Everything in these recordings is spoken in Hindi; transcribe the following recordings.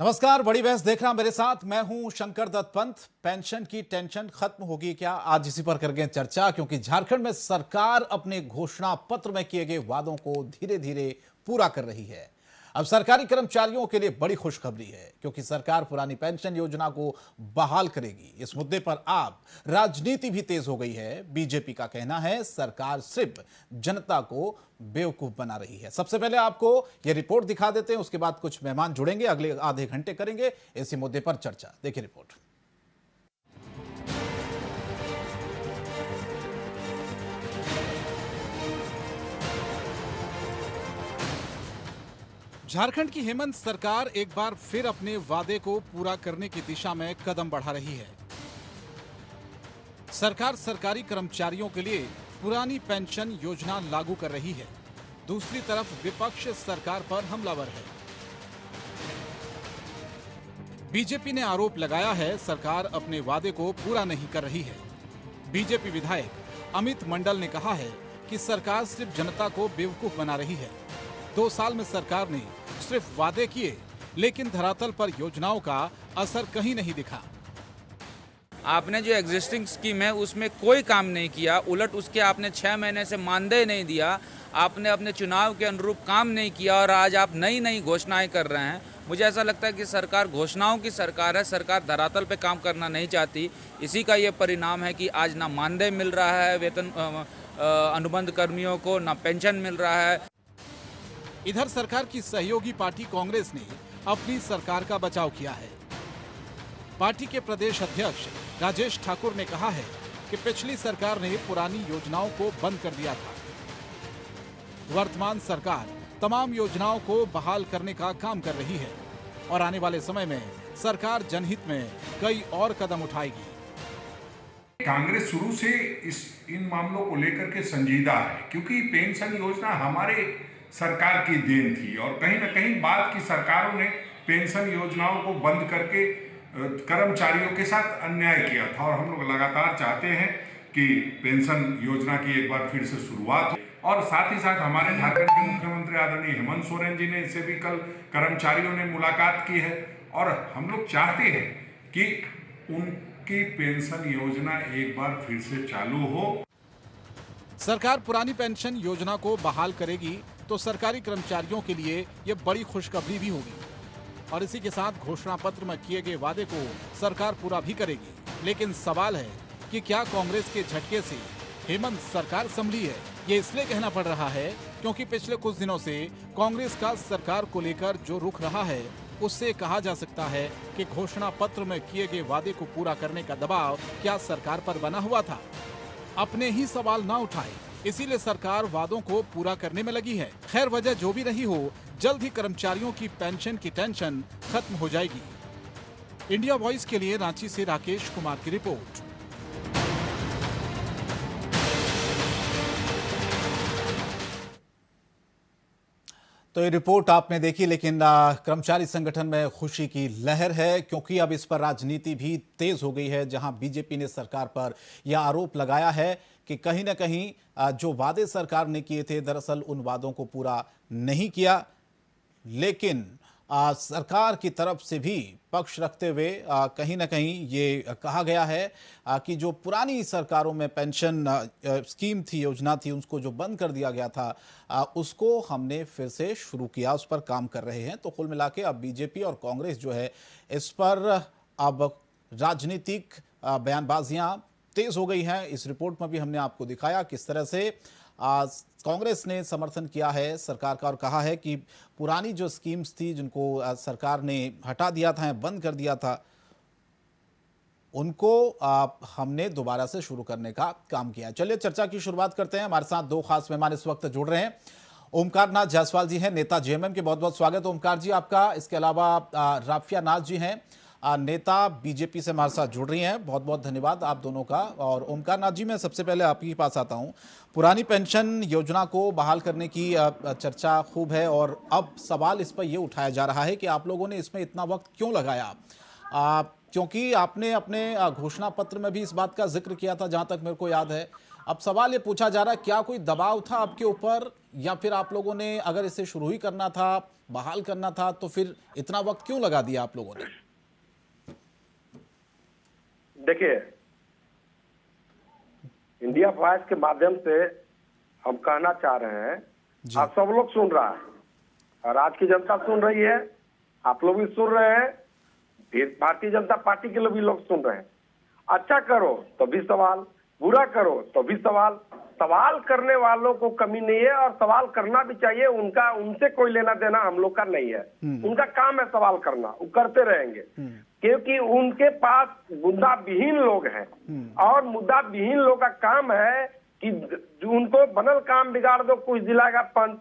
नमस्कार, बड़ी बहस देख रहा मेरे साथ मैं हूं शंकर दत्त पंत। पेंशन की टेंशन खत्म होगी क्या, आज इसी पर करेंगे चर्चा, क्योंकि झारखंड में सरकार अपने घोषणा पत्र में किए गए वादों को धीरे धीरे पूरा कर रही है। अब सरकारी कर्मचारियों के लिए बड़ी खुशखबरी है, क्योंकि सरकार पुरानी पेंशन योजना को बहाल करेगी। इस मुद्दे पर अब राजनीति भी तेज हो गई है। बीजेपी का कहना है सरकार सिर्फ जनता को बेवकूफ बना रही है। सबसे पहले आपको यह रिपोर्ट दिखा देते हैं, उसके बाद कुछ मेहमान जुड़ेंगे, अगले आधे घंटे करेंगे इसी मुद्दे पर चर्चा। देखिए रिपोर्ट। झारखंड की हेमंत सरकार एक बार फिर अपने वादे को पूरा करने की दिशा में कदम बढ़ा रही है। सरकार सरकारी कर्मचारियों के लिए पुरानी पेंशन योजना लागू कर रही है। दूसरी तरफ विपक्ष सरकार पर हमलावर है। बीजेपी ने आरोप लगाया है सरकार अपने वादे को पूरा नहीं कर रही है। बीजेपी विधायक अमित मंडल ने कहा है कि सरकार सिर्फ जनता को बेवकूफ बना रही है। 2 साल में सरकार ने सिर्फ वादे किए, लेकिन धरातल पर योजनाओं का असर कहीं नहीं दिखा। आपने जो एग्जिस्टिंग स्कीम है उसमें कोई काम नहीं किया, उलट उसके आपने 6 महीने से मानदेय नहीं दिया, आपने अपने चुनाव के अनुरूप काम नहीं किया और आज आप नई नई घोषणाएं कर रहे हैं। मुझे ऐसा लगता है कि सरकार घोषणाओं की सरकार है, सरकार धरातल पे काम करना नहीं चाहती। इसी का ये परिणाम है कि आज ना मानदेय मिल रहा है वेतन अनुबंध कर्मियों को, ना पेंशन मिल रहा है। इधर सरकार की सहयोगी पार्टी कांग्रेस ने अपनी सरकार का बचाव किया है। पार्टी के प्रदेश अध्यक्ष राजेश ठाकुर ने कहा है कि पिछली सरकार ने पुरानी योजनाओं को बंद कर दिया था। वर्तमान सरकार तमाम योजनाओं को बहाल करने का काम कर रही है और आने वाले समय में सरकार जनहित में कई और कदम उठाएगी। कांग्रेस शुरू से इन मामलों को लेकर के संजीदा है, क्योंकि पेंशन योजना हमारे सरकार की देन थी और कहीं ना कहीं बाद की सरकारों ने पेंशन योजनाओं को बंद करके कर्मचारियों के साथ अन्याय किया था और हम लोग लगातार चाहते हैं कि पेंशन योजना की एक बार फिर से शुरुआत हो। और साथ ही साथ हमारे झारखंड के मुख्यमंत्री आदरणीय हेमंत सोरेन जी ने इससे भी कल कर्मचारियों ने मुलाकात की है और हम लोग चाहते हैं कि उनकी पेंशन योजना एक बार फिर से चालू हो। सरकार पुरानी पेंशन योजना को बहाल करेगी तो सरकारी कर्मचारियों के लिए यह बड़ी खुशखबरी भी होगी और इसी के साथ घोषणा पत्र में किए गए वादे को सरकार पूरा भी करेगी। लेकिन सवाल है कि क्या कांग्रेस के झटके से हेमंत सरकार संभली है? ये इसलिए कहना पड़ रहा है क्योंकि पिछले कुछ दिनों से कांग्रेस का सरकार को लेकर जो रुख रहा है, उससे कहा जा सकता है कि घोषणा पत्र में किए गए वादे को पूरा करने का दबाव क्या सरकार पर बना हुआ था? अपने ही सवाल ना उठाए, इसीलिए सरकार वादों को पूरा करने में लगी है। खैर, वजह जो भी रही हो, जल्द ही कर्मचारियों की पेंशन की टेंशन खत्म हो जाएगी। इंडिया वॉइस के लिए रांची से राकेश कुमार की रिपोर्ट। तो ये रिपोर्ट आपने देखी, लेकिन कर्मचारी संगठन में खुशी की लहर है, क्योंकि अब इस पर राजनीति भी तेज हो गई है। जहां बीजेपी ने सरकार पर यह आरोप लगाया है कि कहीं ना कहीं जो वादे सरकार ने किए थे, दरअसल उन वादों को पूरा नहीं किया। लेकिन सरकार की तरफ से भी पक्ष रखते हुए कहीं ना कहीं ये कहा गया है कि जो पुरानी सरकारों में पेंशन स्कीम थी, योजना थी, उसको जो बंद कर दिया गया था, उसको हमने फिर से शुरू किया, उस पर काम कर रहे हैं। तो कुल मिला के अब बीजेपी और कांग्रेस जो है, इस पर अब राजनीतिक बयानबाजियां तेज हो गई हैं। इस रिपोर्ट में भी हमने आपको दिखाया किस तरह से कांग्रेस ने समर्थन किया है सरकार का और कहा है कि पुरानी जो स्कीम्स थी, जिनको सरकार ने हटा दिया था, बंद कर दिया था, उनको हमने दोबारा से शुरू करने का काम किया। चलिए चर्चा की शुरुआत करते हैं। हमारे साथ 2 खास मेहमान इस वक्त जुड़ रहे हैं। ओमकार नाथ जायसवाल जी हैं, नेता जेएमएम के। बहुत बहुत स्वागत ओमकार जी आपका। इसके अलावा राफिया नाथ जी हैं, नेता बीजेपी से हमारे साथ जुड़ रही हैं। बहुत बहुत धन्यवाद आप दोनों का। और ओमकार नाथ जी, मैं सबसे पहले आपके पास आता हूं। पुरानी पेंशन योजना को बहाल करने की चर्चा खूब है और अब सवाल इस पर यह उठाया जा रहा है कि आप लोगों ने इसमें इतना वक्त क्यों लगाया, क्योंकि आपने अपने घोषणा पत्र में भी इस बात का जिक्र किया था, जहां तक मेरे को याद है। अब सवाल ये पूछा जा रहा है, क्या कोई दबाव था आपके ऊपर या फिर आप लोगों ने अगर इसे शुरू ही करना था, बहाल करना था, तो फिर इतना वक्त क्यों लगा दिया आप लोगों ने? देखिए, इंडिया वॉइस के माध्यम से हम कहना चाह रहे हैं, आप सब लोग सुन रहा है और आज की जनता सुन रही है, आप लोग भी सुन रहे हैं, फिर भारतीय जनता पार्टी के लोग भी लोग सुन रहे हैं। अच्छा करो तो भी सवाल, बुरा करो तो भी सवाल। सवाल करने वालों को कमी नहीं है और सवाल करना भी चाहिए। उनका उनसे कोई लेना देना हम लोग का नहीं है। उनका काम है सवाल करना, वो करते रहेंगे क्योंकि उनके पास मुद्दा विहीन लोग हैं और मुद्दा विहीन लोग का काम है कि उनको बनल काम बिगाड़ दो, कुछ दिलाएगा पंच।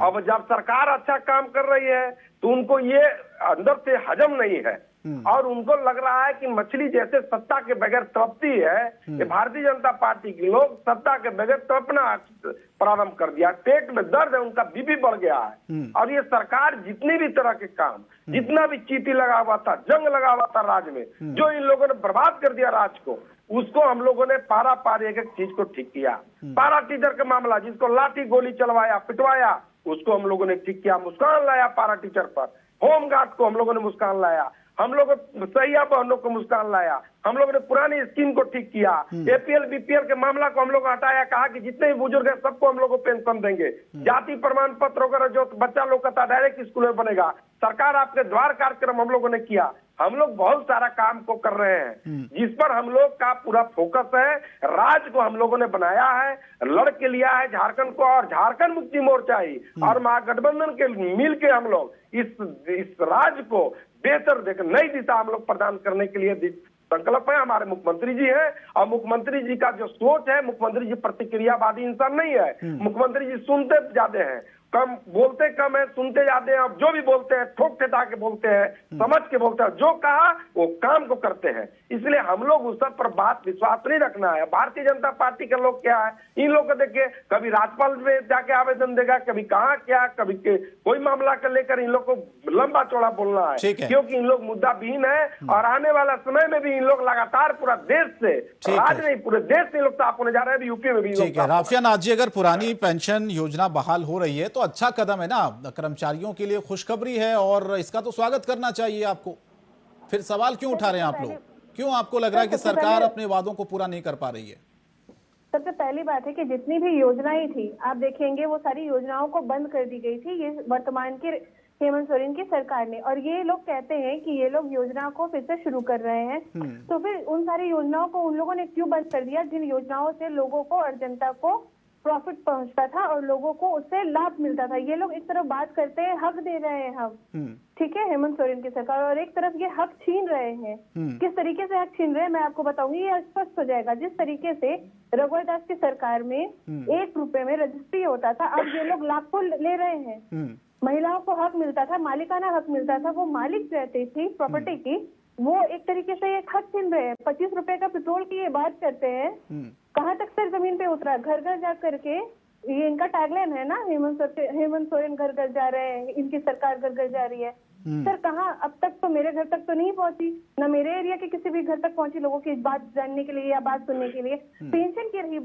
अब जब सरकार अच्छा काम कर रही है तो उनको ये अंदर से हजम नहीं है और उनको लग रहा है कि मछली जैसे सत्ता के बगैर तड़पती है, कि भारतीय जनता पार्टी के लोग सत्ता के बगैर तड़पना प्रारंभ कर दिया। पेट में दर्द है, उनका बीपी बढ़ गया है और ये सरकार जितनी भी तरह के काम, जितना भी चीटी लगा हुआ था, जंग लगा हुआ था राज में, जो इन लोगों ने बर्बाद कर दिया राज को, उसको हम लोगों ने पारा पार एक एक चीज को ठीक किया। पारा टीचर का मामला, जिसको लाठी गोली चलवाया, पिटवाया, उसको हम लोगों ने ठीक किया, मुस्कान लाया पारा टीचर पर। होमगार्ड को हम लोगों ने मुस्कान लाया, हम लोग सैया बहनों को मुस्कान लाया, हम लोगों ने पुरानी स्कीम को ठीक किया। एपीएल बीपीएल के मामला को हम लोग हटाया, कहा कि जितने भी बुजुर्ग हैं सबको हम लोग को पेंशन देंगे। जाति प्रमाण पत्र वगैरह जो बच्चा लोग का था डायरेक्ट स्कूल में बनेगा। सरकार आपके द्वार कार्यक्रम हम लोगों ने किया। हम लोग बहुत सारा काम को कर रहे हैं जिस पर हम लोग का पूरा फोकस है। राज्य को हम लोगों ने बनाया है, लड़ के लिया है झारखंड को, और झारखंड मुक्ति मोर्चा ही और महागठबंधन के मिल के हम लोग इस राज्य को बेहतर देकर नई दिशा हम लोग प्रदान करने के लिए संकल्प है। हमारे मुख्यमंत्री जी हैं और मुख्यमंत्री जी का जो सोच है, मुख्यमंत्री जी प्रतिक्रियावादी इंसान नहीं है। मुख्यमंत्री जी सुनते ज्यादा हैं, कम बोलते कम है, सुनते जाते हैं। अब जो भी बोलते हैं ठोक ठेठा के बोलते हैं, समझ के बोलते हैं, जो कहा वो काम को करते हैं। इसलिए हम लोग उस सब पर बात विश्वास नहीं रखना है। भारतीय जनता पार्टी के लोग क्या है, इन लोग को देखिए, कभी राज्यपाल में जाके आवेदन देगा, कभी कहाँ क्या, कभी कोई मामला को लेकर इन लोग को लंबा चौड़ा बोलना है, क्योंकि इन लोग मुद्दा विहीन है और आने वाला समय में भी इन लोग लगातार पूरा देश से, राज्य नहीं पूरे देश से लोग साफ होने जा रहे हैं। यूपी में भी राफिया नाथ जी, अगर पुरानी पेंशन योजना बहाल हो रही है तो अच्छा कदम है ना, कर्मचारियों के लिए खुशखबरी है और इसका तो स्वागत करना चाहिए आपको। फिर सवाल क्यों उठा रहे हैं आप लोग? क्यों आपको लग रहा है कि सरकार अपने वादों को पूरा नहीं कर पा रही है? सबसे पहली बात है कि जितनी भी योजनाएं थी, आप देखेंगे वो सारी योजनाओं को बंद कर दी गई थी ये वर्तमान के हेमंत सोरेन की सरकार ने, और ये लोग कहते हैं कि ये लोग योजना को फिर से शुरू कर रहे हैं। तो फिर उन सारी योजनाओं को उन लोगों ने क्यों बंद कर दिया जिन योजनाओं से लोगों को और जनता को प्रॉफिट पहुंचता था और लोगों को उससे लाभ मिलता था? ये लोग एक तरफ बात करते हैं, हक दे रहे हैं हम, ठीक है, हेमंत सोरेन की सरकार, और एक तरफ ये हक छीन रहे हैं। किस तरीके से हक छीन रहे हैं मैं आपको बताऊंगी, ये स्पष्ट हो जाएगा। जिस तरीके से रघुवर दास की सरकार में 1 रुपए में रजिस्ट्री होता था, अब ये लोग लाखों ले रहे हैं। महिलाओं को हक मिलता था, मालिकाना हक मिलता था, वो मालिक रहती थी प्रॉपर्टी की, वो एक तरीके से एक हक छीन रहे हैं। 25 रुपए का पेट्रोल की ये बात करते हैं, कहाँ तक सर जमीन पे उतरा? घर घर जा करके, ये इनका टैगलाइन है ना, हेमंत सोरेन घर घर जा रहे हैं, इनकी सरकार घर घर जा रही है। सर कहाँ? अब तक तो मेरे घर तक तो नहीं पहुंची, ना मेरे एरिया के किसी भी घर तक पहुंची लोगों की बात जानने के लिए या बात सुनने के लिए। पेंशन की रही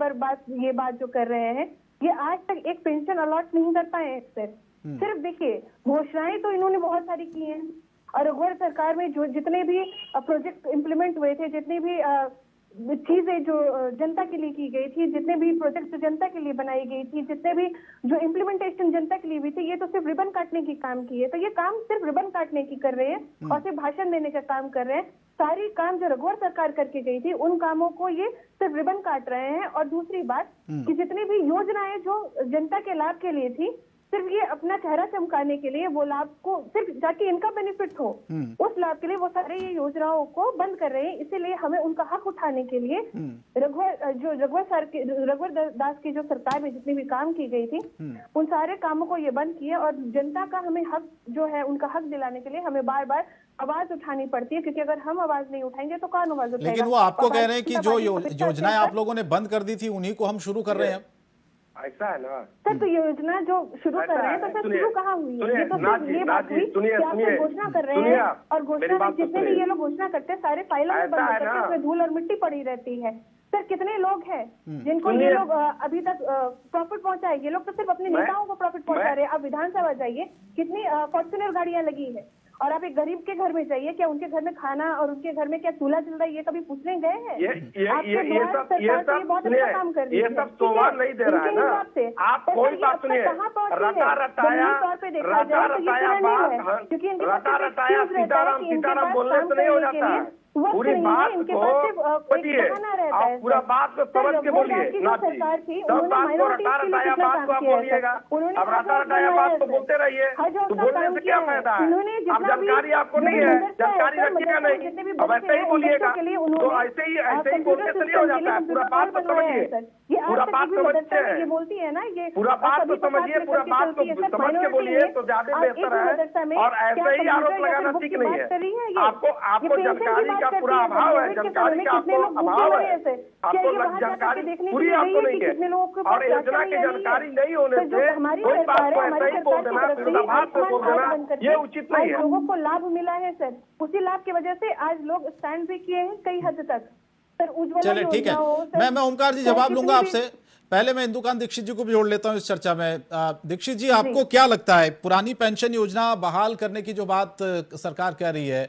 ये बात जो कर रहे हैं, ये आज तक एक पेंशन अलॉट नहीं कर पाए हैं। सिर्फ देखिए, घोषणाएं तो इन्होंने बहुत सारी की हैं और रघुवर सरकार में जो जितने भी प्रोजेक्ट इम्प्लीमेंट हुए थे, जितनी भी चीजें जो जनता के लिए की गई थी, जितने भी प्रोजेक्ट जनता के लिए बनाई गई थी, जितने भी जो इम्प्लीमेंटेशन जनता के लिए हुई थी, ये तो सिर्फ रिबन काटने की काम की है। तो ये काम सिर्फ रिबन काटने की कर रहे हैं और सिर्फ भाषण देने का काम कर रहे हैं। सारी काम जो रघुवर सरकार करके गई थी, उन कामों को ये सिर्फ रिबन काट रहे हैं। और दूसरी बात कि जितनी भी योजनाएं जो जनता के लाभ के लिए थी, सिर्फ ये अपना चेहरा चमकाने के लिए, वो लाभ को सिर्फ जाके इनका बेनिफिट हो, उस लाभ के लिए वो सारे ये योजनाओं को बंद कर रहे हैं। इसीलिए हमें उनका हक उठाने के लिए रघुवर दास की जो सरकार में जितनी भी काम की गई थी, उन सारे कामों को ये बंद किया और जनता का हमें हक जो है, उनका हक दिलाने के लिए हमें बार बार आवाज उठानी पड़ती है, क्योंकि अगर हम आवाज नहीं उठाएंगे तो कौन आवाज उठाएगा? लेकिन वो आपको कह रहे हैं कि जो योजनाएं आप लोगों ने बंद कर दी थी, उन्हीं को हम शुरू कर रहे हैं। ऐसा है ना सर, तो योजना जो शुरू कर रहे हैं, तो सर शुरू कहाँ हुई है? ये तो सिर्फ ये बात हुई कि आप लोग घोषणा कर रहे हैं और घोषणा जितने भी ये लोग घोषणा करते हैं सारे फाइलों में बंद करके उसमें धूल और मिट्टी पड़ी रहती है। सर कितने लोग हैं जिनको ये लोग अभी तक प्रॉफिट पहुंचा है? ये लोग तो सिर्फ अपने नेताओं को प्रॉफिट पहुंचा रहे हैं। आप विधानसभा जाइए, कितनी फॉर्च्यूनर गाड़ियां लगी है, और आप एक गरीब के घर में जाइए, क्या उनके घर में खाना और उनके घर में क्या चूल्हा जल रहा है ये कभी पूछने गए हैं? ये सब बहुत अच्छा काम कर रही है। ये सब सोमवार नहीं दे रहा है ना। आप कोई बात सुनिए, रटा रटाया सीताराम बोलने से नहीं हो जाता है। पूरी बात को बताइए, आप पूरा बात को समझ के बोलिए ना जी। सब बात को रटा रटाया बात को आप बोलिएगा। अब रटा रटाया बात को बोलते रहिए, तो बोलने से क्या फायदा है? अब जानकारी आपको नहीं है, जानकारी रखिएगा नहीं, अब ऐसे ही बोलिएगा तो ऐसे ही बोलने से नहीं हो जाता है। पूरा बात को समझिए, पूरा बात समझते हैं, ये बोलती है ना, ये पूरा बात को समझिए, पूरा बात को समझ के बोलिए तो ज्यादा बेहतर है। और ऐसे ही आरोप लगाना ठीक नहीं है। आपको जानकारी का पूरा अभाव है, जानकारी का आपको अभाव है, आपको जानकारी पूरी आपको नहीं है। और योजना की जानकारी नहीं होने से कोई बात को ऐसे ही बोल देना, विरोधाभास से बोल देना, ये उचित नहीं है। लोगों को लाभ मिला है सर, उसी लाभ की वजह से आज लोग स्टैंड भी किए हैं कई हद तक। सर उज्ज्वला चलिए ठीक है, मैं ओमकार जी जवाब लूंगा आपसे। पहले मैं इंदुकांत दीक्षित जी को भी जोड़ लेता हूं इस चर्चा में। दीक्षित जी, आपको क्या लगता है, पुरानी पेंशन योजना बहाल करने की जो बात सरकार कह रही है,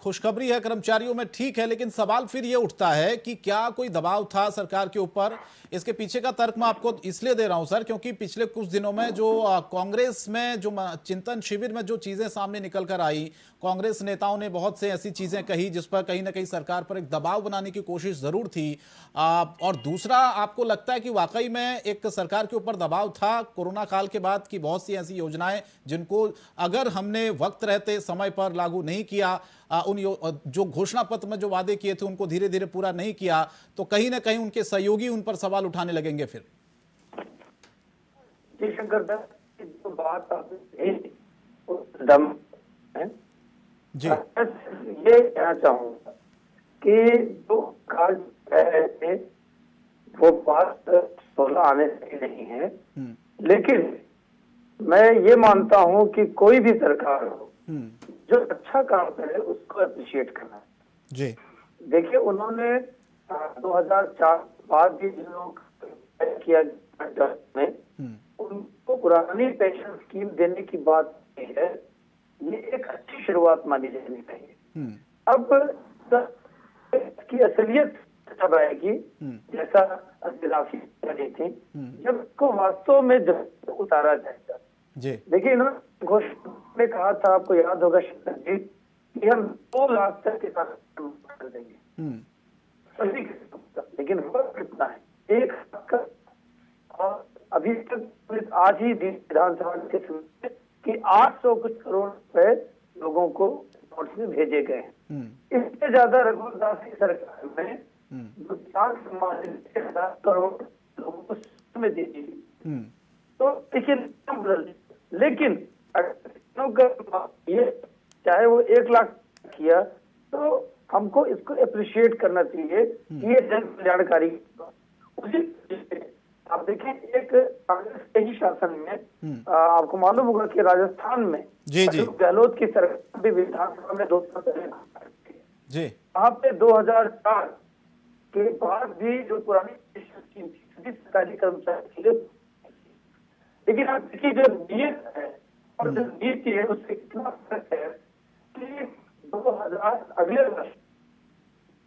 खुशखबरी है कर्मचारियों में, ठीक है, लेकिन सवाल फिर ये उठता है कि क्या कोई दबाव था सरकार के ऊपर? इसके पीछे का तर्क मैं आपको इसलिए दे रहा हूं सर, क्योंकि पिछले कुछ दिनों में जो कांग्रेस में जो चिंतन शिविर में जो चीजें सामने निकल कर आई, कांग्रेस नेताओं ने बहुत से ऐसी चीजें कही जिस पर कहीं ना कहीं सरकार पर एक दबाव बनाने की कोशिश जरूर थी। और दूसरा, आपको लगता है कि वाकई में एक सरकार के ऊपर दबाव था कोरोना काल के बाद की बहुत सी ऐसी योजनाएं जिनको अगर हमने वक्त रहते समय पर लागू नहीं किया, जो घोषणा पत्र में जो वादे किए थे उनको धीरे धीरे पूरा नहीं किया, तो कहीं ना कहीं उनके सहयोगी उन पर सवाल उठाने लगेंगे फिर? जी शंकर दत्त, जो बात आपने दम है जी, ये कहना चाहूंगा कि जो काल कह रहे थे वो बात 16 आने से नहीं है, लेकिन मैं ये मानता हूं कि कोई भी सरकार हो जो अच्छा काम करे उसको अप्रिशिएट करना। जी, देखिए उन्होंने 2004 बाद भी जिन लोग किया में उनको पुरानी पेंशन स्कीम देने की बात की है, ये एक अच्छी शुरुआत मानी जानी चाहिए। अब इसकी असलियत तब आएगी जैसा राशि बनी थी, जब इसको वास्तव में उतारा जाएगा। जी, देखिए इन्होंने घोषणा में कहा था, आपको याद होगा शंकर जी, कि हम 2 लाख तक किसान कर देंगे, लेकिन हुआ कितना है? 1 लाख का। और अभी तक आज ही विधानसभा के समय कि 800 कुछ करोड़ रुपए लोगों को नोट्स में भेजे गए हैं। इससे ज्यादा रघुवंश की सरकार में जो किसान सम्मान 1000 करोड़ लोगों को में दे दी। तो देखिए, लेकिन ये चाहे वो 1 लाख किया तो हमको इसको अप्रिशिएट करना चाहिए कि ये जन कल्याणकारी। उसी आप देखें, एक कांग्रेस के ही शासन में आपको मालूम होगा कि राजस्थान में गहलोत की सरकार भी विधानसभा में 2 साल पहले जी, वहां पे 2004 के बाद भी जो पुरानी स्कीम थी सभी सरकारी कर्मचारी के लिए, लेकिन आप देखिए जो नीयत है और जो नीति है उससे कितना फर्क है कि 2000 अगले वर्ष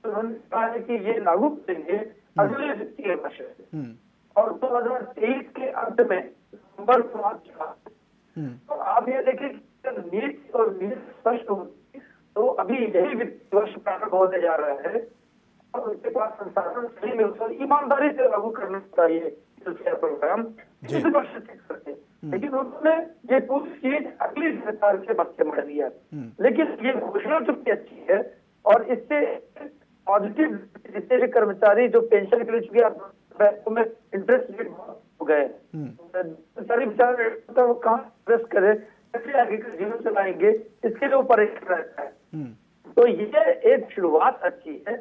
उन्होंने कहा है कि ये लागू करेंगे अगले वित्तीय वर्ष से, और 2023 के अंत में नवंबर मार्च। तो आप ये देखिए नीति और नीति स्पष्ट होगी तो अभी यही वित्तीय वर्ष प्रारंभ होने जा रहा है और उनके पास संसाधन सही में उसको ईमानदारी से लागू करना चाहिए प्रोग्राम इस वर्ष तक करते। लेकिन उन्होंने ये पूरी चीज अगली सरकार के बच्चे मर दिया। लेकिन ये घोषणा तो अच्छी है और इससे पॉजिटिव जितने भी कर्मचारी जो पेंशन के लिए चुके बैंकों में इंटरेस्ट रेट हो गए, कर्मचारी बेचारे वो कहाँ इन्वेस्ट करे, कैसे आगे का जीवन चलाएंगे, इसके लिए वो परेशान रहता है। तो ये एक शुरुआत अच्छी है,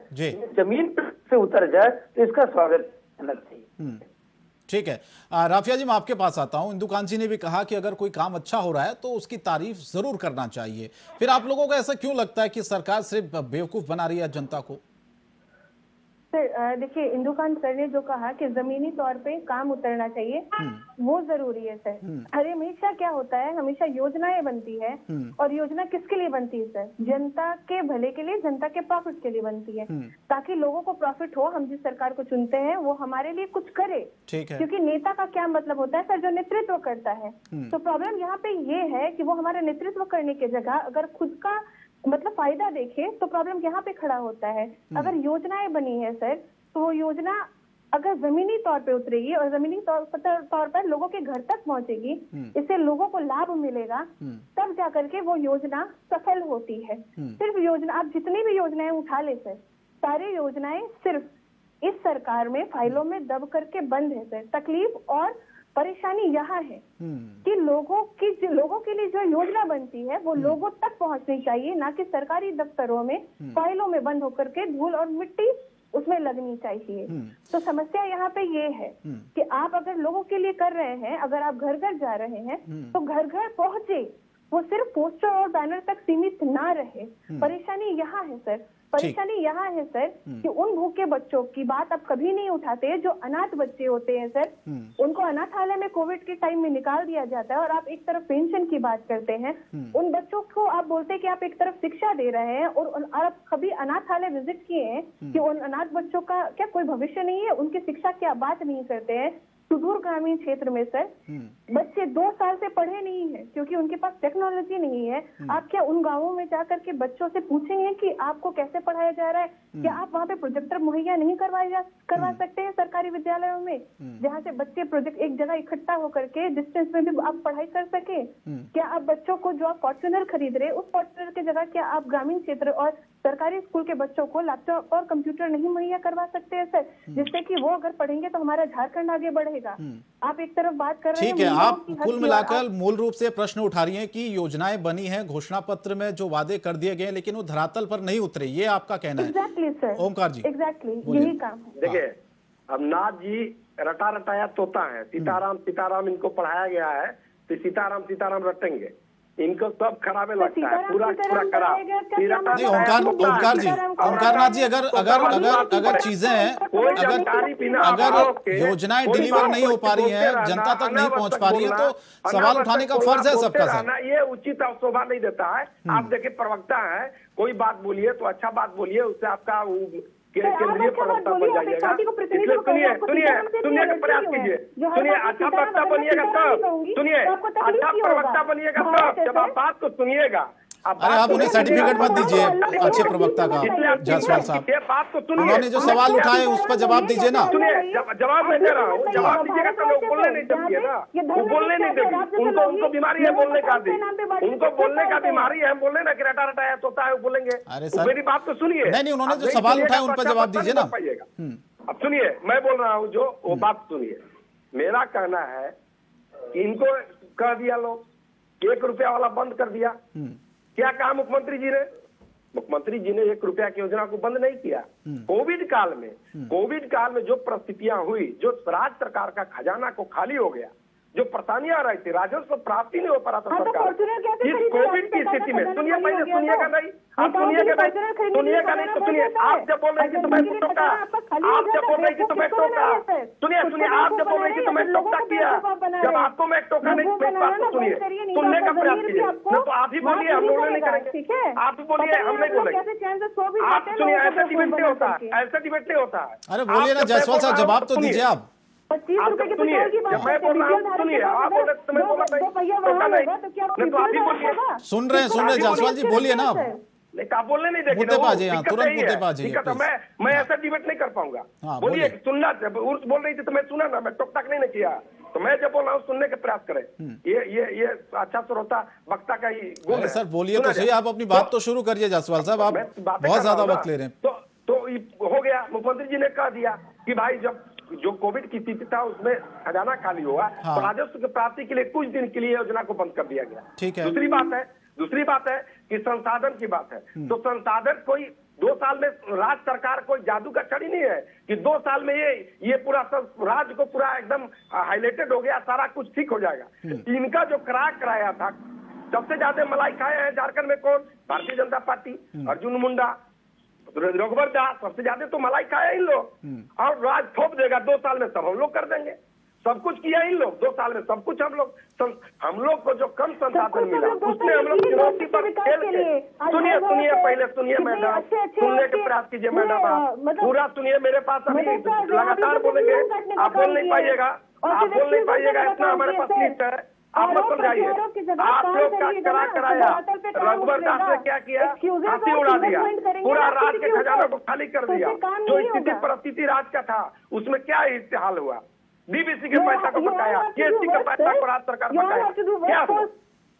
जमीन से उतर जाए तो इसका स्वागत करना चाहिए। ठीक है, राफिया जी मैं आपके पास आता हूं। इंदुकांत जी ने भी कहा कि अगर कोई काम अच्छा हो रहा है तो उसकी तारीफ जरूर करना चाहिए। फिर आप लोगों को ऐसा क्यों लगता है कि सरकार सिर्फ बेवकूफ बना रही है जनता को? सर देखिए, इंदुकांत सर ने जो कहा कि जमीनी तौर पे काम उतरना चाहिए, वो जरूरी है सर। अरे हमेशा क्या होता है, हमेशा योजनाएं बनती है और योजना किसके लिए बनती है सर? जनता के भले के लिए, जनता के प्रॉफिट के लिए बनती है, ताकि लोगों को प्रॉफिट हो। हम जिस सरकार को चुनते हैं वो हमारे लिए कुछ करे। ठीक है। क्योंकि नेता का क्या मतलब होता है सर? जो नेतृत्व करता है। तो प्रॉब्लम यहाँ पे ये है कि वो हमारा नेतृत्व करने की जगह अगर खुद का मतलब फायदा देखे, तो प्रॉब्लम यहाँ पे खड़ा होता है। अगर योजनाएं बनी है सर, तो वो योजना अगर जमीनी तौर पे उतरेगी और जमीनी तौर पर लोगों के घर तक पहुंचेगी, इससे लोगों को लाभ मिलेगा, तब जाकर के वो योजना सफल होती है। सिर्फ योजना, आप जितनी भी योजनाएं उठा ले सर, सारी योजनाएं सिर्फ इस सरकार में फाइलों में दब करके बंद है सर। तकलीफ और परेशानी यहाँ है कि लोगों के लिए जो योजना बनती है वो लोगों तक पहुंचनी चाहिए, ना कि सरकारी दफ्तरों में फाइलों में बंद होकर के धूल और मिट्टी उसमें लगनी चाहिए। तो समस्या यहाँ पे ये है कि आप अगर लोगों के लिए कर रहे हैं, अगर आप घर घर जा रहे हैं, तो घर घर पहुंचे, वो सिर्फ पोस्टर और बैनर तक सीमित ना रहे। परेशानी यहाँ है सर, परेशानी यहाँ है सर कि उन भूखे बच्चों की बात आप कभी नहीं उठाते, जो अनाथ बच्चे होते हैं सर, उनको अनाथालय में कोविड के टाइम में निकाल दिया जाता है और आप एक तरफ पेंशन की बात करते हैं। उन बच्चों को आप बोलते हैं कि आप एक तरफ शिक्षा दे रहे हैं, और आप कभी अनाथालय विजिट किए हैं कि उन अनाथ बच्चों का क्या कोई भविष्य नहीं है? उनकी शिक्षा की आप बात नहीं करते हैं। सुदूर ग्रामीण क्षेत्र में सर बच्चे 2 साल से पढ़े नहीं है क्योंकि उनके पास टेक्नोलॉजी नहीं है। आप क्या उन गांवों में जाकर के बच्चों से पूछेंगे कि आपको कैसे पढ़ाया जा रहा है? क्या आप वहाँ पे प्रोजेक्टर मुहैया नहीं करवा सकते हैं सरकारी विद्यालयों में, जहाँ से बच्चे प्रोजेक्ट एक जगह इकट्ठा होकर के डिस्टेंस में भी आप पढ़ाई कर सके? क्या आप बच्चों को जो आप फॉर्च्यूनर खरीद रहे, उस फॉर्च्यूनर की जगह क्या आप ग्रामीण क्षेत्र और सरकारी स्कूल के बच्चों को लैपटॉप और कंप्यूटर नहीं मुहैया करवा सकते हैं सर, जिससे कि वो अगर पढ़ेंगे तो हमारा झारखंड आगे बढ़ेगा? आप एक तरफ बात कर रहे हैं, ठीक है, आप कुल मिलाकर मूल रूप से प्रश्न उठा रही हैं कि योजनाएं बनी हैं, घोषणा पत्र में जो वादे कर दिए गए लेकिन वो धरातल पर नहीं उतरे, ये आपका कहना है? एग्जैक्टली सर, ओमकार जी, एग्जैक्टली यही काम है। देखिए, अब नाथ जी रटा रटाया तोता है, सीताराम सीताराम इनको पढ़ाया गया है, तो सीताराम सीताराम रटेंगे, इनको सब खराबे लगता है, पूरा खराब। नहीं ओमकारनाथ जी, अगर चीजें हैं, अगर योजनाएं डिलीवर नहीं हो पा रही हैं, जनता तक नहीं पहुंच पा रही है, तो सवाल उठाने का फर्ज है सबका सर। ये उचित और शोभा नहीं देता है। आप देखिए, प्रवक्ता है, कोई बात बोलिए तो अच्छा बात बोलिए, उससे आपका केंद्रीय प्रवक्ता बन जाइएगा। इसलिए सुनिए प्रयास कीजिए, सुनिए, अच्छा प्रवक्ता बनिएगा तब, सुनिए अच्छा प्रवक्ता बनिएगा तब, जब आप बात को सुनिएगा। अरे आप उन्हें सर्टिफिकेट मत दीजिए अच्छे प्रवक्ता का, जायसवाल साहब, बात को सुनिए, उन्होंने जो सवाल उठाए उस पर जवाब दीजिए ना। सुनिए, जवाब मैं दे रहा हूँ, जवाब दीजिएगा तो लोग बोलने नहीं देंगे ना, वो बोलने नहीं देंगे, उनको बीमारी है बोलने का, उनको बोलने का बीमारी है, बोलने ना कि रटा रटाया तोता है वो बोलेंगे। अरे सर, मेरी बात तो सुनिए। नहीं, उन्होंने जो सवाल उठाए उन पर जवाब दीजिए ना। अब सुनिए, मैं बोल रहा हूँ जो, वो बात सुनिए। मेरा कहना है कि इनको कह दिया लोग 1 रुपया वाला बंद कर दिया। क्या कहा मुख्यमंत्री जी ने? मुख्यमंत्री जी ने 1 रुपया की योजना को बंद नहीं किया। कोविड काल में जो परिस्थितियां हुई, जो राज्य सरकार का खजाना को खाली हो गया, जो परेशानियां आ रही थी, राजस्व प्राप्ति नहीं हो पा रहा था सरकार इस कोविड की स्थिति में। सुनिए, पहले सुनिएगा नहीं, आप सुनिएगा नहीं तो सुनिए, आप जब बोल रही थी तो मैं टोका, आप जब बोल रही थी तो मैं टोका, सुनिए, आप जब बोल रही थी तो मैं टोका किया, जब आपको मैं टोका नहीं, बात तो सुनिए, सुनने का प्रयास कीजिए, न तो आप ही बोलिए, हम लोग नहीं करेंगे, आप ही बोलिए, हम नहीं बोलेंगे। आप सुनिए, ऐसा डिबेट नहीं होता है, ऐसा डिबेट नहीं होता है। अरे बोलिए ना जायसवाल साहब, जवाब तो दीजिए आप। 25 रुपए के सुनिए, जब मैं बोल रहा हूँ सुनिए, आप बोल रहे तो मैं बोल रहा हूँ, सुन रहे हैं जायसवाल जी, बोलिए ना आप। नहीं, आप बोलने नहीं देंगे, मुद्दे पे आ जाइए, तुरंत मुद्दे पे आ जाइए। मैं ऐसा डिबेट नहीं कर पाऊंगा। बोलिए, सुनना बोल रही थी तो मैं सुना ना, मैं टोक टाक नहीं किया, तो मैं जब बोल रहा हूँ सुनने का प्रयास करें। ये अच्छा श्रोता वक्ता का ही गुण है। सर बोलिए तो सही, आप अपनी बात तो शुरू करिए जायसवाल साहब, आप बहुत ज्यादा वक्त ले रहे हैं। तो हो गया, मुख्यमंत्री जी ने कह दिया कि भाई जब जो कोविड की स्थिति था उसमें खजाना खाली हुआ, तो राजस्व की प्राप्ति के लिए कुछ दिन के लिए योजना को बंद कर दिया गया। ठीक है। दूसरी बात है कि संसाधन की बात है, तो संसाधन कोई 2 साल में राज्य सरकार कोई जादू का छड़ी नहीं है कि 2 साल में ये पूरा राज्य को पूरा एकदम हाईलाइटेड हो गया, सारा कुछ ठीक हो जाएगा। इनका जो कराया था, सबसे ज्यादा मलाई खाए हैं झारखंड में कौन? भारतीय जनता पार्टी, अर्जुन मुंडा, तो रघुवर दास सबसे ज्यादा तो मलाई खाया इन लोग, और राज थोप देगा 2 साल में, सब हम लोग कर देंगे। सब कुछ किया इन लोग 2 साल में, सब कुछ हम लोग को जो कम संसाधन मिला उसमें हम लोग चुनौती पर खेल के। सुनिए पहले सुनिए मैडम, सुनने के प्रयास कीजिए मैडम, आप पूरा सुनिए। मेरे पास अभी लगातार बोलेंगे, आप बोल नहीं पाइएगा, इतना हमारे पास लिस्ट है, आप मत समझाइए। आप लोग का कराया रघुवर दास ने क्या किया, हंसी उड़ा दिया, पूरा राज्य के खजाना को खाली कर दिया। जो स्थिति परिस्थिति राज्य का था उसमें क्या हाल हुआ, डीबीसी के पैसा को बकाया, जीएसटी के पैसा को राज्य सरकार बकाया, क्या हुआ?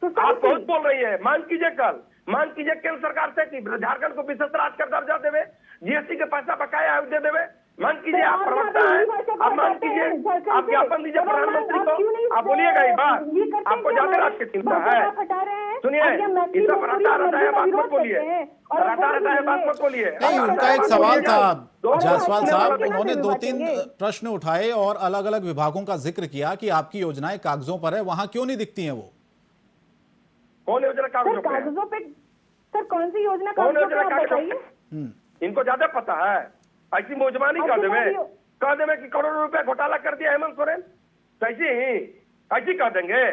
आप बहुत बोल रही है, मांग कीजिए केंद्र सरकार से कि झारखंड को विशेष राज्य का दर्जा देवे, जीएसटी के पैसा बकाया है दे देवे। मांग कीजिए, आप प्रवक्ता है, आप मांग कीजिए, आप ज्ञापन दीजिए प्रधानमंत्री को, आप बोलिएगा ये बात, आपको ज्यादा राज्य की चिंता है। सुनिए, इस सब रटा बात मत बोलिए, बात मत बोलिए। नहीं, उनका एक सवाल था जायसवाल साहब, उन्होंने 2-3 प्रश्न उठाए और अलग अलग विभागों का जिक्र किया कि आपकी योजनाएं कागजों पर है, वहां क्यों नहीं दिखती हैं वो? कौन योजना कागजों पे? सर कौन सी योजना कागजों पे? इनको ज्यादा पता है। ऐसी मौजमानी कह देवे कि करोड़ों रुपए घोटाला कर दिया हेमंत सोरेन, ऐसी कह देंगे?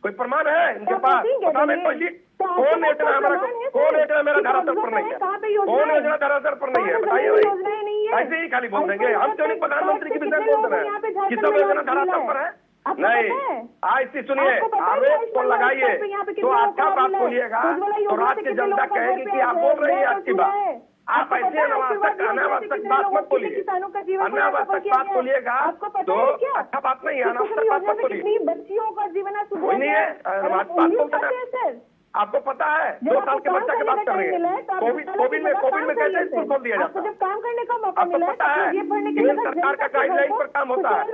कोई प्रमाण है इनके पास? पता नहीं कौन योजना हमारा, कौन योजना मेरा धरातल पर नहीं है, कौन योजना धरातल पर नहीं है, बताइए भाई। ऐसे ही खाली बोल देंगे, हम क्यों नहीं प्रधानमंत्री के विषय में बोल रहे हैं कि सब योजना धरातल पर है? नहीं, ऐसी सुनिए, आरोप को लगाइए तो अच्छा बात बोलिएगा तो राज्य की जनता कहेगी कि आप बोल रही है अच्छी बात। आप ऐसे अनावश्यक बात मत बोलिए, अनावश्यक बात बोलिएगा तो अच्छा बात नहीं है, अनावश्यक बात मत बोलिए। बच्चियों का जीवन कोई नहीं है, बात बोलते हैं। आपको पता है 2 साल के बच्चा की बात कर रही है, कोविड में कैसे स्कूल खोल दिया जाता है? काम करने का मौका आपको पता है केंद्र सरकार का गाइडलाइन पर काम होता है,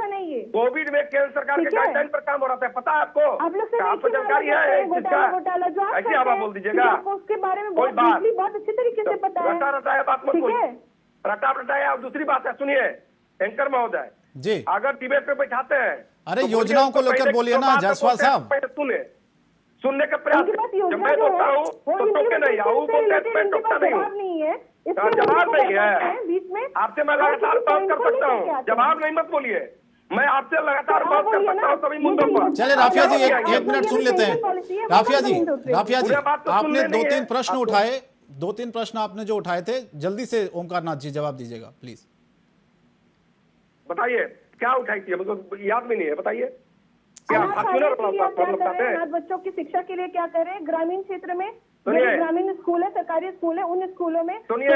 कोविड में केंद्र सरकार के गाइडलाइन पर काम हो रहा है, पता है आपको? आपको जानकारी है इस चीज का? ऐसी हवा बोल दीजिएगा, उसके बारे में कोई बात बहुत अच्छी तरीके से पता है। रटा बात मत बोलिए, रटाया। और दूसरी बात है, सुनिए एंकर महोदय जी, अगर डिबेट पे बैठाते हैं, अरे योजनाओं को लेकर बोलिए ना जायसवाल साहब। सुनने का प्रयास, जब मैं बोलता हूँ तो टोके नहीं, मैं टोकता नहीं हूँ, जवाब नहीं है। आपसे मैं लगातार बात कर सकता हूँ, जवाब नहीं मत बोलिए, मैं आपसे लगातार बात कर सकता हूँ सभी मुद्दों पर। चलिए राफिया जी, एक मिनट सुन लेते हैं। राफिया जी, आपने 2-3 प्रश्न उठाए, 2-3 प्रश्न आपने जो उठाए थे, जल्दी से ओमकार नाथ जी जवाब दीजिएगा प्लीज। बताइए क्या उठाई थी, मुझे याद भी नहीं है, बताइए क्या बच्चों की शिक्षा के लिए क्या करें? ग्रामीण क्षेत्र में ग्रामीण स्कूल है, सरकारी स्कूल है, उन स्कूलों में क्यों नहीं?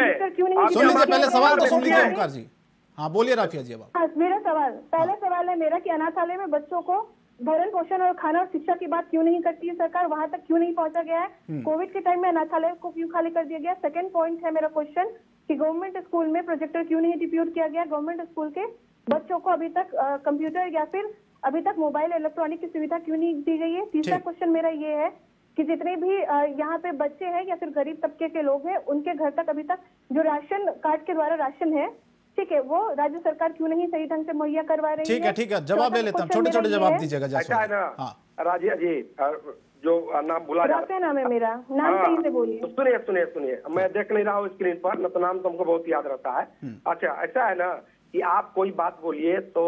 सुन लीजिए, पहले सवाल तो सुन लीजिए ओमकार जी। हाँ बोलिए राफिया जी। अब मेरा सवाल, पहला सवाल है मेरा कि अनाथालय में बच्चों को भरण पोषण और खाना और शिक्षा की बात क्यों नहीं करती है सरकार? वहां तक क्यों नहीं पहुंचा गया है? कोविड के टाइम में अनाथालय को क्यों खाली कर दिया गया? सेकंड पॉइंट है मेरा क्वेश्चन कि गवर्नमेंट स्कूल में प्रोजेक्टर क्यों नहीं डिप्यूट किया गया? गवर्नमेंट स्कूल के बच्चों को अभी तक कंप्यूटर या फिर अभी तक मोबाइल इलेक्ट्रॉनिक की सुविधा क्यों नहीं दी गई है? तीसरा क्वेश्चन मेरा ये है कि जितने भी यहाँ पे बच्चे हैं या फिर गरीब तबके के लोग हैं, उनके घर तक अभी तक जो राशन कार्ड के द्वारा राशन है, ठीक है, वो राज्य सरकार क्यों नहीं सही ढंग से मुहैया करवा रही है? ठीक है, जवाब ले लेता हूँ, छोटे-छोटे जवाब दीजिएगा। ऐसा है ना राजिया जी, जो नाम भुला जाता है, नाम है मेरा, नाम सही से बोलिए। सुनिए, मैं देख नहीं रहा हूँ स्क्रीन पर, न तो नाम तुमको बहुत याद रहता है। अच्छा, ऐसा है ना कि आप कोई बात बोलिए तो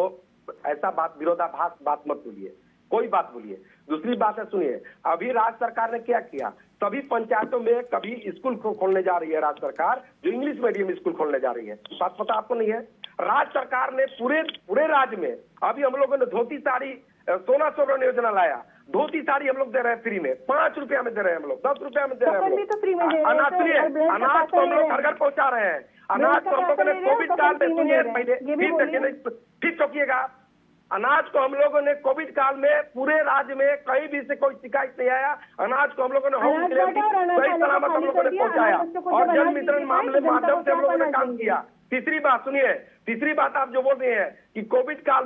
ऐसा बात विरोधाभास बात मत बोलिए, कोई बात बोलिए। दूसरी बात है, सुनिए, अभी राज्य सरकार ने क्या किया, सभी पंचायतों में कभी स्कूल खोलने जा रही है राज्य सरकार, जो इंग्लिश मीडियम स्कूल खोलने जा रही है। बात पता आपको नहीं है? राज्य सरकार ने पूरे राज्य में अभी हम लोगों ने धोती साड़ी, सोना सोवरण योजना लाया, धोती साड़ी हम लोग दे रहे हैं फ्री में, 5 रुपया में दे रहे हैं हम लोग, 10 रुपया में दे रहे हैं हम लोग। अनाज को हम लोग घर घर पहुंचा रहे हैं, अनाज को हम लोगों ने कोविड काल में, सुनिए पहले फिर चौकिएगा, अनाज को हम लोगों ने कोविड काल में पूरे राज्य में कहीं भी से कोई शिकायत नहीं आया, अनाज को हम लोगों ने होम डिलीवरी सही सलामत हम लोगों ने पहुंचाया और जन वितरण माध्यम से हम लोगों ने काम किया। तीसरी बात सुनिए, तीसरी बात आप जो बोल रहे हैं कि कोविड काल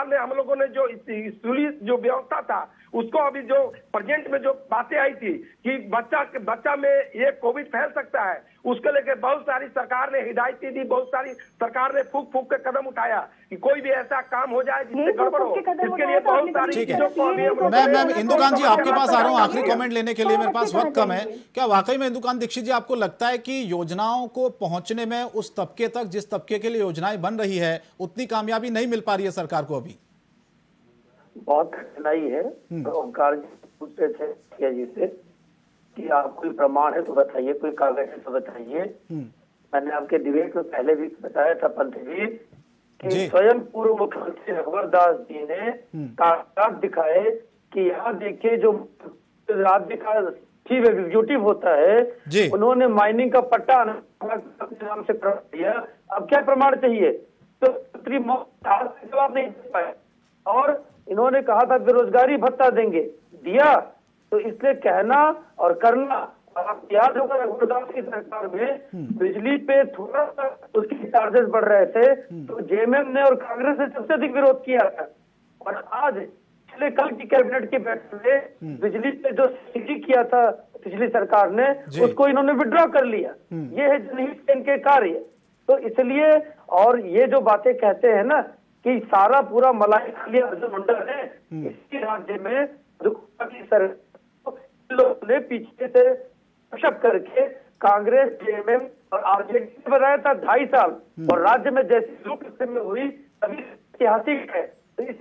में हम लोगों ने जो व्यवस्था था उसको अभी जो प्रेजेंट में जो बातें आई थी कि बच्चा में ये कोविड फैल सकता है, उसको लेकर बहुत सारी सरकार ने हिदायतें दी, बहुत सारी सरकार ने फूक फूक के कदम उठाया कि कोई भी ऐसा काम हो जाए जिससे गड़बड़ हो, इसके लिए बहुत सारी ठीक है। चीजों को अभी हम लोग मैं इंदुकांत जी आपके पास आ रहा हूँ आखिरी समझिए। कमेंट लेने के लिए, मेरे पास वक्त कम है। क्या वाकई में इंदुकांत दीक्षित जी आपको लगता है कि योजनाओं को पहुंचने में उस तबके तक जिस तबके के लिए योजनाएं बन रही है उतनी कामयाबी नहीं मिल पा रही है सरकार को अभी? बहुत कठिनाई है। तो ओंकार जी पूछते थे मुखिया जी से कि आप कोई प्रमाण है तो बताइए, कोई कागज है तो बताइए। मैंने आपके डिबेट में पहले भी बताया था पंथवीर कि जी। स्वयं पूर्व मुख्यमंत्री रघुवर दास जी ने कागजात दिखाए कि यहाँ देखिए जो राज्य का चीफ एग्जीक्यूटिव होता है, जी। उन्होंने माइनिंग का पट्टा अपने नाम से करा दिया। अब क्या प्रमाण चाहिए? तो जवाब नहीं दे पाए। और इन्होंने कहा था बेरोजगारी भत्ता देंगे, दिया? तो इसलिए कहना और करना, आप याद होगा रघुदास की सरकार में बिजली पे थोड़ा सा उसके चार्जेस बढ़ रहे थे तो जेएमएम ने और कांग्रेस ने सबसे अधिक विरोध किया था। और आज पिछले कल की कैबिनेट की बैठक में बिजली पे जो सब्सिडी किया था पिछली सरकार ने, उसको इन्होंने विड्रॉ कर लिया। ये है जनहित के इनके कार्य। तो इसलिए, और ये जो बातें कहते हैं ना कि सारा पूरा मलाई खाली अर्जुन मुंडा है, इसी राज्य में की सरकार लोगों ने पीछे से शक करके कांग्रेस, जेएमएम और आरजेडी बनाया था 2.5 साल, और राज्य में जैसी लूट में हुई तभी ऐतिहासिक है। तो इस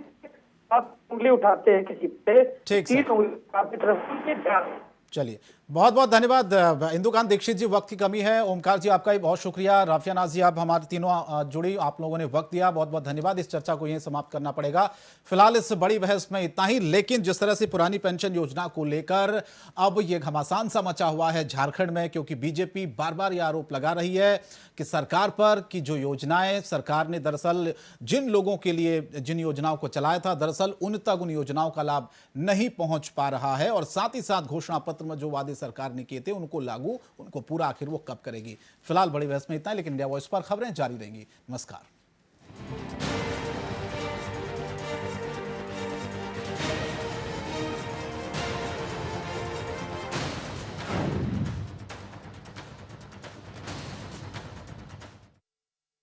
आप उंगली उठाते हैं किसी पे, ठीक तीन सर। उंगली आपकी तरफ से ध्यान। चलिए, बहुत बहुत धन्यवाद इंदुकांत दीक्षित जी, वक्त की कमी है। ओमकार जी आपका भी बहुत शुक्रिया। राफिया नाज जी, आप हमारे तीनों जुड़ी, आप लोगों ने वक्त दिया, बहुत बहुत धन्यवाद। इस चर्चा को यहीं समाप्त करना पड़ेगा फिलहाल इस बड़ी बहस में इतना ही। लेकिन जिस तरह से पुरानी पेंशन योजना को लेकर अब ये घमासान सा मचा हुआ है झारखंड में, क्योंकि बीजेपी बार बार यह आरोप लगा रही है कि सरकार पर कि जो योजनाएं सरकार ने दरअसल जिन लोगों के लिए जिन योजनाओं को चलाया था, दरअसल उन तक उन योजनाओं का लाभ नहीं पहुंच पा रहा है। और साथ ही साथ घोषणा पत्र में जो वादे सरकार ने किए थे उनको लागू, उनको पूरा आखिर वो कब करेगी। फिलहाल बड़ी बहस में इतना ही, लेकिन इंडिया वॉइस पर खबरें जारी रहेंगी। नमस्कार।